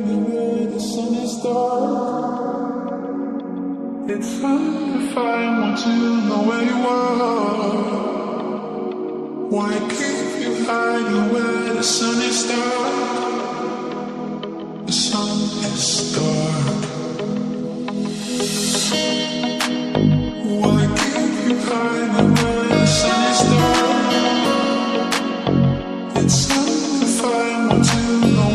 anywhere the sun is dark. It's hard to find one to know where you are. Why keep you hiding where the sun is dark? The sun is dark. Why keep you hiding where the sun is dark? It's hard to find one to know